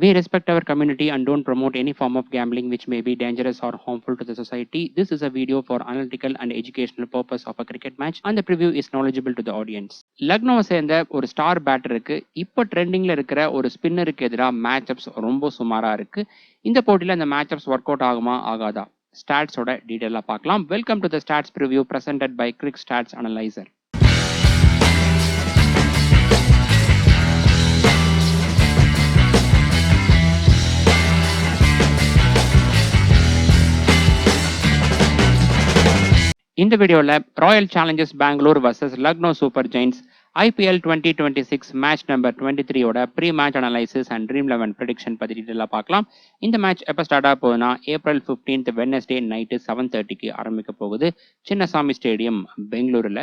We respect our community and don't promote any form of gambling which may be dangerous or harmful to the society. This is a video for analytical and educational purpose of a cricket match and the preview is knowledgeable to the audience. லக்னோவை சேர்ந்த ஒரு star பேட்டருக்கு இப்போ ட்ரெண்டிங்ல இருக்கிற ஒரு ஸ்பின்னருக்கு எதிராக matchups ரொம்ப சுமாரா இருக்கு. இந்த போட்டியில் அந்த மேட்சப்ஸ் ஒர்க் அவுட் ஆகுமா ஆகாதா? ஸ்டாட்ஸோட டீட்டெயிலாக பார்க்கலாம். Welcome to the stats preview presented by cric stats analyser. இந்த வீடியோவில் Royal Challengers Bangalore versus Lucknow Super Giants IPL 2026 match number 23ஓட pre match analysis and dream 11 prediction பற்றி டீட்டெயிலாக பார்க்கலாம். இந்த மேட்ச் எப்போ ஸ்டார்ட் ஆக போகுதுன்னா ஏப்ரல் 15th வெட்னஸ்டே நைட்டு 7:30க்கு ஆரம்பிக்க போகுது சின்னசாமி ஸ்டேடியம் பெங்களூரில்.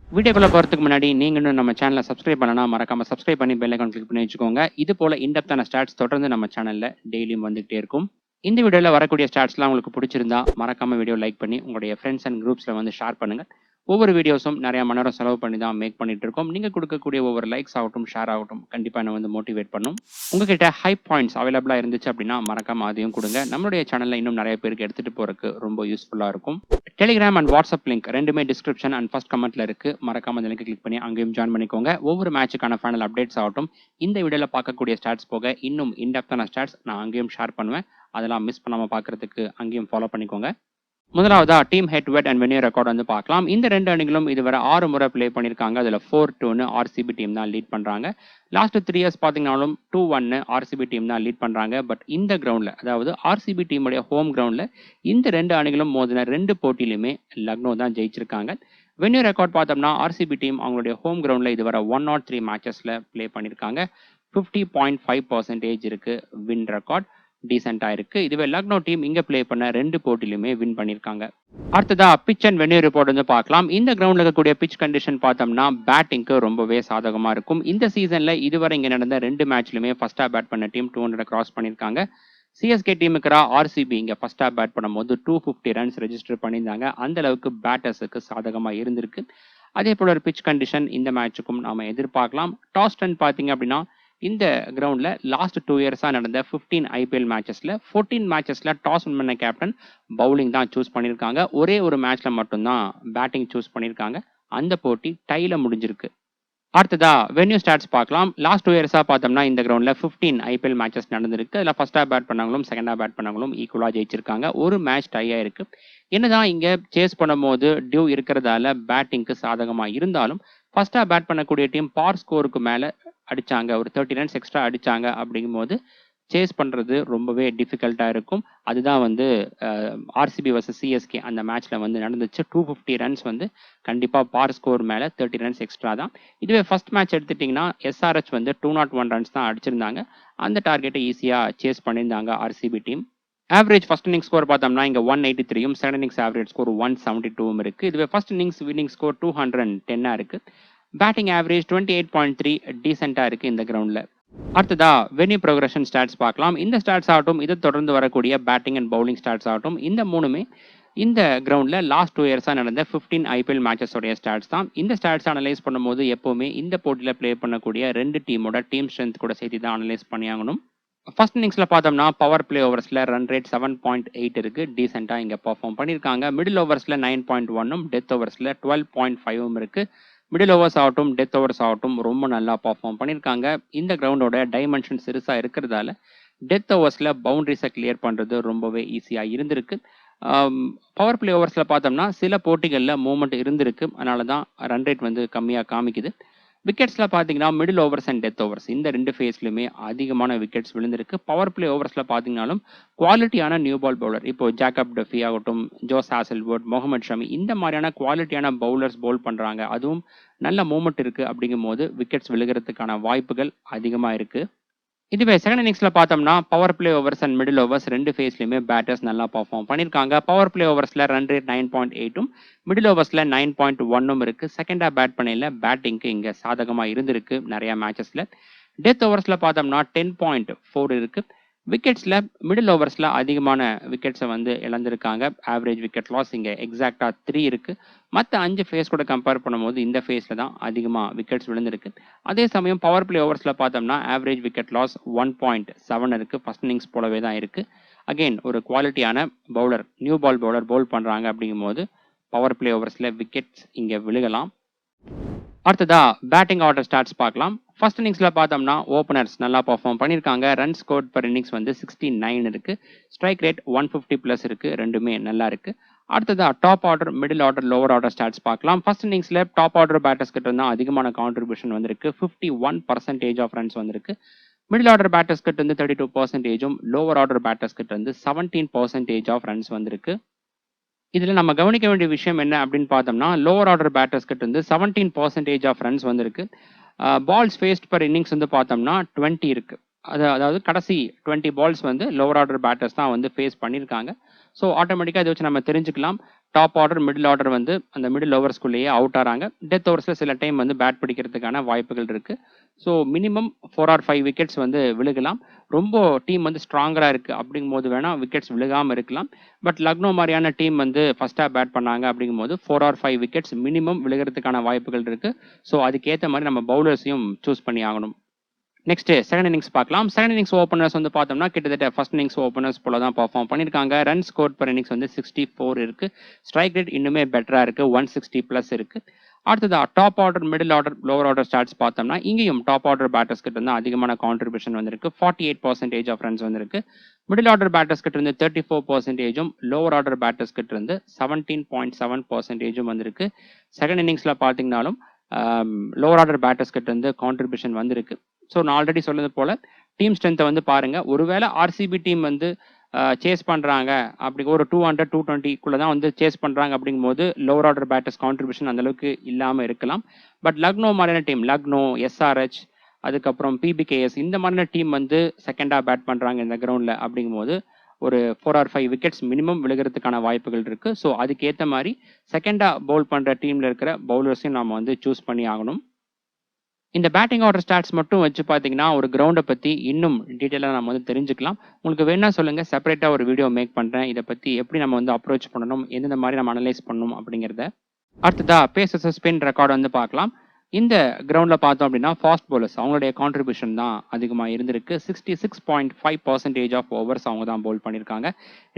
வீடியோக்குள்ள போகிறதுக்கு முன்னாடி நீங்கள் இன்னும் நம்ம சேனலை சப்ஸ்கிரைப் பண்ணலாம், மறக்காமல் சப்ஸ்கிரைப் பண்ணி பெல் ஐகான் கிளிக் பண்ணி வச்சுக்கோங்க. இது போல் இன்டெப்தான ஸ்டாட்ஸ் தொடர்ந்து நம்ம சேனலில் டெய்லியும் வந்துகிட்டே இருக்கும். இந்த வீடியோவில் வரக்கூடிய ஸ்டாட்ஸ்லாம் உங்களுக்கு பிடிச்சிருந்தா மறக்காமல் வீடியோ லைக் பண்ணி உங்களுடைய ஃப்ரெண்ட்ஸ் அண்ட் குரூப்ஸில் வந்து ஷேர் பண்ணுங்கள். ஒவ்வொரு வீடியோஸும் நிறையா மணி நேரம் செலவு பண்ணி தான் மேக் பண்ணிட்டு இருக்கோம். நீங்கள் கொடுக்கக்கூடிய ஒவ்வொரு லைக்ஸ் ஆகட்டும் ஷேர் ஆகட்டும் கண்டிப்பாக என்ன வந்து மோட்டிவேட் பண்ணும். உங்ககிட்ட ஹை பாயிண்ட்ஸ் அவைலபிளாக இருந்துச்சு அப்படின்னா மறக்காமல் அதையும் கொடுங்க. நம்மளுடைய சேனலில் இன்னும் நிறைய பேருக்கு எடுத்துகிட்டு போகிறதுக்கு ரொம்ப யூஸ்ஃபுல்லாக இருக்கும். டெலிகிராம் அண்ட் வாட்ஸ்அப் லிங்க் ரெண்டுமே டிஸ்கிரிப்ஷன் அண்ட் ஃபர்ஸ்ட் கமெண்ட்டில் இருக்குது. மறக்காமல் அந்த லிங்க் கிளிக் பண்ணி அங்கேயும் ஜாயின் பண்ணிக்கோங்க. ஒவ்வொரு மேட்சுக்கான ஃபைனல் அப்டேட்ஸ் ஆகட்டும் இந்த வீடியோவில் பார்க்கக்கூடிய ஸ்டாட்ஸ் போக இன்னும் இன்டெப்தான ஸ்டாட்ஸ் நான் அங்கேயும் ஷேர் பண்ணுவேன். அதெல்லாம் மிஸ் பண்ணாமல் பார்க்குறதுக்கு அங்கேயும் ஃபாலோ பண்ணிக்கோங்க. முதலாவதா team head wet and venue record வந்து பார்க்கலாம். இந்த ரெண்டு அணிகளும் இதுவரை 6 முறை பிளே பண்ணியிருக்காங்க. அதில் 4-2 RCB டீம் தான் லீட் பண்ணுறாங்க. லாஸ்ட் 3 இயர்ஸ் பார்த்தீங்கன்னாலும் 2-1 RCB டீம் தான் லீட் பண்ணுறாங்க. பட் இந்த கிரவுண்டில் அதாவது RCB டீமுடைய ஹோம் கிரவுண்டில் இந்த ரெண்டு அணிகளும் மோதின 2 போட்டியிலுமே லக்னோ தான் ஜெயிச்சிருக்காங்க. வென்யூ ரெக்கார்ட் பார்த்தோம்னா RCB டீம் அவங்களுடைய ஹோம் கிரவுண்டில் இதுவரை 103 மேட்சஸில் பிளே பண்ணியிருக்காங்க. 50.5% இருக்கு வின் ரெக்கார்ட், டீசெண்டாக இருக்குது. இதுவே லக்னோ டீம் இங்கே பிளே பண்ண 2 போட்டியிலுமே வின் பண்ணியிருக்காங்க. அடுத்ததா பிச் அண்ட் வென்யூ ரிப்போர்ட் வந்து பார்க்கலாம். இந்த கிரவுண்டில் இருக்கக்கூடிய பிச் கண்டிஷன் பார்த்தோம்னா பேட்டிங்க்கு ரொம்பவே சாதகமாக இருக்கும். இந்த சீசனில் இதுவரை இங்கே நடந்த 2 மேட்ச்லையுமே ஃபர்ஸ்டாக பேட் பண்ண டீம் 200 கிராஸ் பண்ணியிருக்காங்க. CSK டீமுக்கு RCB இங்கே ஃபர்ஸ்டாக பேட் பண்ணும்போது 250 ரன்ஸ் ரெஜிஸ்டர் பண்ணியிருந்தாங்க. அந்த அளவுக்கு பேட்டர்ஸுக்கு சாதகமாக இருந்திருக்கு. அதே போல ஒரு பிச் கண்டிஷன் இந்த மேட்சுக்கும் நாம் எதிர்பார்க்கலாம். டாஸ் ரன் பார்த்தீங்க அப்படின்னா இந்த கிரவுண்டில் லாஸ்ட் 2 இயர்ஸாக நடந்த 15 IPL மேட்சஸில் 14 மேட்சஸில் டாஸ் வின் பண்ண கேப்டன் பவுலிங் தான் சூஸ் பண்ணியிருக்காங்க. ஒரே ஒரு மேட்ச்சில் மட்டும்தான் பேட்டிங் சூஸ் பண்ணியிருக்காங்க. அந்த போட்டி டையில் முடிஞ்சிருக்கு. அடுத்ததா வென்யூ ஸ்டாட்ஸ் பார்க்கலாம். லாஸ்ட் 2 இயர்ஸாக பார்த்தோம்னா இந்த கிரவுண்டில் 15 IPL மேட்சஸ் நடந்திருக்கு. அதில் ஃபர்ஸ்டாக பேட் பண்ணவங்களும் செகண்டாக பேட் பண்ணவங்களும் ஈக்குவலாக ஜெயிச்சிருக்காங்க. ஒரு மேட்ச் டையாக இருக்குது. என்னதான் இங்கே சேஸ் பண்ணும்போது டியூ இருக்கிறதால பேட்டிங்க்கு சாதகமாக இருந்தாலும் ஃபர்ஸ்டாக பேட் பண்ணக்கூடிய டீம் பார் ஸ்கோருக்கு மேலே அடித்தாங்க, ஒரு 30 ரன்ஸ் எக்ஸ்ட்ரா அடித்தாங்க. அப்படிங்கும்போது சேஸ் பண்ணுறது ரொம்பவே டிஃபிகல்ட்டாக இருக்கும். அதுதான் வந்து RCB vs CSK அந்த மேட்ச்சில் வந்து நடந்துச்சு. 250 ரன்ஸ் வந்து கண்டிப்பாக பார் ஸ்கோர் மேலே 30 ரன்ஸ் எக்ஸ்ட்ரா தான். இதுவே ஃபர்ஸ்ட் மேட்ச் எடுத்துட்டிங்கன்னா SRH வந்து 201 ரன்ஸ் தான் அடிச்சிருந்தாங்க. அந்த டார்கெட்டை ஈஸியாக சேஸ் பண்ணியிருந்தாங்க RCB team. Average first innings score பார்த்தோம்னா இங்கே 183யும் செகண்ட் இன்னிங்ஸ் ஆவரேஜ் ஸ்கோர் 172ம் இருக்குது. இதுவே ஃபர்ஸ்ட் இன்னிங்ஸ் வின்னிங் ஸ்கோர் 210 இருக்குது. பேட்டிங் ஆவரேஜ் 28.3 டீசெண்டாக இருக்குது இந்த கிரவுண்டில். அடுத்ததா வென்யூ ப்ரோக்ரஷன் ஸ்டாட்ஸ் பார்க்கலாம். இந்த ஸ்டாட்ஸ் ஆகட்டும் இதை தொடர்ந்து வரக்கூடிய பேட்டிங் அண்ட் பவுலிங் ஸ்டாட்ஸ் ஆகட்டும் இந்த மூணுமே இந்த கிரவுண்டில் லாஸ்ட் 2 இயர்ஸாக நடந்த 15 IPL மேட்சஸோடைய ஸ்டாட்ஸ் தான். இந்த ஸ்டாட்ஸ் அனலைஸ் பண்ணும்போது எப்போவுமே இந்த போட்டியில் ப்ளே பண்ணக்கூடிய 2 டீமோட டீம் ஸ்ட்ரென்த் கூட சேர்த்து தான் அனலைஸ் பண்ணியாகணும். ஃபர்ஸ்ட் இன்னிங்ஸில் பார்த்தோம்னா பவர் பிளே ஓவர்ஸில் ரன் ரேட் 7.8 இருக்குது. டீசெண்டாக இங்கே பர்ஃபார்ம் பண்ணியிருக்காங்க. மிடில் ஓவர்ஸில் 9.1ம் டெத் ஓவர்ஸில் 12.5ம் இருக்குது. மிடில் ஓவர்ஸ் ஆகட்டும் டெத் ஓவர்ஸ் ஆகட்டும் ரொம்ப நல்லா பர்ஃபார்ம் பண்ணியிருக்காங்க. இந்த கிரவுண்டோட டைமென்ஷன் சிறுசாக இருக்கிறதால டெத் ஓவர்ஸில் பவுண்டரிஸை கிளியர் பண்ணுறது ரொம்பவே ஈஸியாக இருந்திருக்கு. பவர் பிளே ஓவர்ஸில் பார்த்தோம்னா சில போட்டிகளில் மூவ்மெண்ட் இருந்திருக்கு. அதனால தான் ரன் ரேட் வந்து கம்மியாக காமிக்குது. விக்கெட்ஸில் பார்த்தீங்கன்னா middle overs and death overs இந்த 2 ஃபேஸ்லையுமே அதிகமான விக்கெட்ஸ் விழுந்திருக்கு. பவர் பிளே ஓவர்ஸில் பார்த்தீங்கன்னாலும் குவாலிட்டியான நியூ பால் பவுலர் இப்போ ஜாக்கப் டஃபி ஆகட்டும், ஜோஸ் ஹாசல்வுட், முகமது ஷமி இந்த மாதிரியான குவாலிட்டியான பவுலர்ஸ் பவுல் பண்ணுறாங்க. அதுவும் நல்ல மூவ்மெண்ட் இருக்குது. அப்படிங்கும் போது விக்கெட்ஸ் விழுகிறதுக்கான வாய்ப்புகள் அதிகமாக இருக்குது. இதுவே செகண்ட் இன்னிங்ஸில் பார்த்தோம்னா power play overs and middle overs 2 ஃபேஸ்லையுமே பேட்டர்ஸ் நல்லா பர்ஃபார்ம் பண்ணியிருக்காங்க. பவர் பிளே ஓவர்ஸில் ரன் ரேட் 9.8ம் மிடில் ஓவர்ஸில் 9.1ம் இருக்குது. செகண்டாக பேட் பண்ணையில் பேட்டிங்க்கு இங்கே சாதகமாக இருந்திருக்கு நிறையா மேட்சஸில். டெத் ஓவர்ஸில் பார்த்தோம்னா 10.4 இருக்குது. விக்கெட்ஸில் மிடில் ஓவர்ஸில் அதிகமான விக்கெட்ஸை வந்து இழந்திருக்காங்க. ஆவரேஜ் விக்கெட் லாஸ் இங்கே எக்ஸாக்டாக 3 இருக்குது. மற்ற 5 ஃபேஸ் கூட கம்பேர் பண்ணும்போது இந்த ஃபேஸில் தான் அதிகமாக விக்கெட்ஸ் விழுந்திருக்கு. அதே சமயம் பவர் பிளே ஓவர்ஸில் பார்த்தோம்னா ஆவரேஜ் விக்கெட் லாஸ் 1.7 இருக்குது. ஃபர்ஸ்ட் இன்னிங்ஸ் போலவே தான் இருக்குது. அகெயின் ஒரு குவாலிட்டியான bowler, new ball bowler bowl பண்ணுறாங்க அப்படிங்கும்போது பவர் பிளே ஓவர்ஸில் விக்கெட்ஸ் இங்கே விழுகலாம். அடுத்ததா பேட்டிங் ஆர்டர் ஸ்டாட்ஸ் பார்க்கலாம். ஃபர்ஸ்ட் இன்னிங்ஸில் பார்த்தோம்னா ஓப்பனர்ஸ் நல்லா பர்ஃபார்ம் பண்ணியிருக்காங்க. ரன் ஸ்கோர் பர் இன்னிங்ஸ் வந்து 69 இருக்குது. ஸ்ட்ரைக் ரேட் 150+ இருக்குது. ரெண்டுமே நல்லா இருக்குது. அடுத்ததா top order, middle order, lower order stats பார்க்கலாம். ஃபர்ஸ்ட் இன்னிங்ஸில் டாப் ஆர்டர் பேட்டர்ஸ் கிட்ட இருந்தால் அதிகமான கான்ட்ரிபியூஷன் வந்திருக்கு. 51% ஆஃப் ரன்ஸ் வந்திருக்கு. மிடில் ஆர்டர் பேட்டர்ஸ் கிட்ட இருந்து 32%, லோவர் ஆர்டர் பேட்டர்ஸ் கிட்ட இருந்து 17% ஆஃப் ரன்ஸ் வந்திருக்கு. இதில் நம்ம கவனிக்க வேண்டிய விஷயம் என்ன அப்படின்னு பார்த்தோம்னா லோவர் ஆர்டர் பேட்டர்ஸ் கிட்ட இருந்து 17% ஆஃப் ரன்ஸ் வந்திருக்கு. பால்ஸ் ஃபேஸ்ட் பர் இன்னிங்ஸ் வந்து பார்த்தோம்னா 20 இருக்குது. அதாவது கடைசி 20 பால்ஸ் வந்து லோவர் ஆர்டர் பேட்டர்ஸ் தான் வந்து ஃபேஸ் பண்ணியிருக்காங்க. ஸோ ஆட்டோமேட்டிக்காக இதை வச்சு நம்ம தெரிஞ்சுக்கலாம் டாப் ஆர்டர், மிடில் ஆர்டர் வந்து அந்த மிடில் ஓவர்ஸ்குள்ளேயே அவுட் ஆகிறாங்க. டெத் ஓவர்ஸில் சில டைம் வந்து பேட் பிடிக்கிறதுக்கான வாய்ப்புகள் இருக்குது. ஸோ மினிமம் 4 or 5 விக்கெட்ஸ் வந்து விழுகலாம். ரொம்ப டீம் வந்து ஸ்ட்ராங்கராக இருக்குது அப்படிங்கும்போது வேணால் விக்கெட்ஸ் விழுகாமல் இருக்கலாம். பட் லக்னோ மாதிரியான டீம் வந்து ஃபஸ்ட்டாக பேட் பண்ணாங்க அப்படிங்கும்போது 4 or 5 விக்கெட்ஸ் மினிமம் விழுகிறதுக்கான வாய்ப்புகள் இருக்குது. ஸோ அதுக்கேற்ற மாதிரி நம்ம பவுலர்ஸையும் சூஸ் பண்ணி ஆகணும். நெக்ஸ்ட் செகண்ட் இன்னிங்ஸ் பார்க்கலாம். செகண்ட் இன்னிங்ஸ் ஓப்பனர்ஸ் வந்து பார்த்தோம்னா கிட்டத்தட்ட ஃபர்ஸ்ட் இன்னிங்ஸ் ஓப்பனர்ஸ் போல தான் பர்ஃபார்ம் பண்ணியிருக்காங்க. ரன் ஸ்கோர் பர் இன்னிங்ஸ் வந்து 64 இருக்குது. ஸ்ட்ரைக் ரேட் இன்னுமே பெட்டராக இருக்குது. 160+ இருக்குது. அடுத்ததா top order, middle order, lower order stats பார்த்தோம்னா இங்கேயும் டாப் ஆர்டர் பேட்டர்ஸ் கிட்ட இருந்து அதிகமான கான்ட்ரிபியூஷன் வந்திருக்கு. 48% ஆஃப் ரன்ஸ் வந்திருக்கு. மிடில் ஆர்டர் பேட்டர்ஸ் கிட்ட இருந்து 34%, லோவர் ஆர்டர் பேட்டர்ஸ் கிட்ட இருந்து 17.7% வந்திருக்கு. செகண்ட் இன்னிங்ஸில் பார்த்தீங்கன்னாலும் லோவர் ஆர்டர் பேட்டர்ஸ் கிட்ட இருந்து கான்ட்ரிபியூஷன் வந்திருக்கு. ஸோ நான் ஆல்ரெடி சொன்னது போல டீம் ஸ்ட்ரென்த்தை வந்து பாருங்க. ஒருவேளை ஆர்சிபி டீம் வந்து சேஸ் பண்ணுறாங்க அப்படி ஒரு 200, 220 தான் வந்து சேஸ் பண்ணுறாங்க அப்படிங்கும்போது லோவர் ஆர்டர் பேட்டர்ஸ் கான்ட்ரிபியூஷன் அந்தளவுக்கு இல்லாமல் இருக்கலாம். பட் லக்னோ மாதிரியான டீம், லக்னோ, எஸ்ஆர்ஹெச், அதுக்கப்புறம் பிபிகேஎஸ் இந்த மாதிரியான டீம் வந்து செகண்டாக பேட் பண்ணுறாங்க இந்த கிரவுண்டில் அப்படிங்கும்போது ஒரு 4 or 5 விக்கெட்ஸ் மினிமம் விழுகிறதுக்கான வாய்ப்புகள் இருக்குது. ஸோ அதுக்கேற்ற மாதிரி செகண்டாக பவுல் பண்ணுற டீமில் இருக்கிற பவுலர்ஸையும் நம்ம வந்து சூஸ் பண்ணி ஆகணும். இந்த பேட்டிங் ஆர்டர் ஸ்டாட்ஸ் மட்டும் வச்சு பார்த்தீங்கன்னா ஒரு கிரவுண்டை பற்றி இன்னும் டீட்டெயிலாக நம்ம வந்து தெரிஞ்சுக்கலாம். உங்களுக்கு வேணா சொல்லுங்கள், செப்பரேட்டாக ஒரு வீடியோ மேக் பண்ணுறேன். இதை பற்றி எப்படி நம்ம வந்து அப்ரோச் பண்ணணும், எந்தெந்த மாதிரி நம்ம அனலைஸ் பண்ணணும் அப்படிங்கிறத. அடுத்ததா பேசஸ் ஸ்பின் ரெக்கார்டு வந்து பார்க்கலாம். இந்த கிரவுண்டில் பார்த்தோம் அப்படின்னா ஃபாஸ்ட் பவுலர்ஸ் அவங்களுடைய கான்ட்ரிபியூஷன் தான் அதிகமாக இருந்திருக்கு. 66.5% ஆஃப் ஓவர்ஸ் அவங்க தான் பவுல் பண்ணியிருக்காங்க.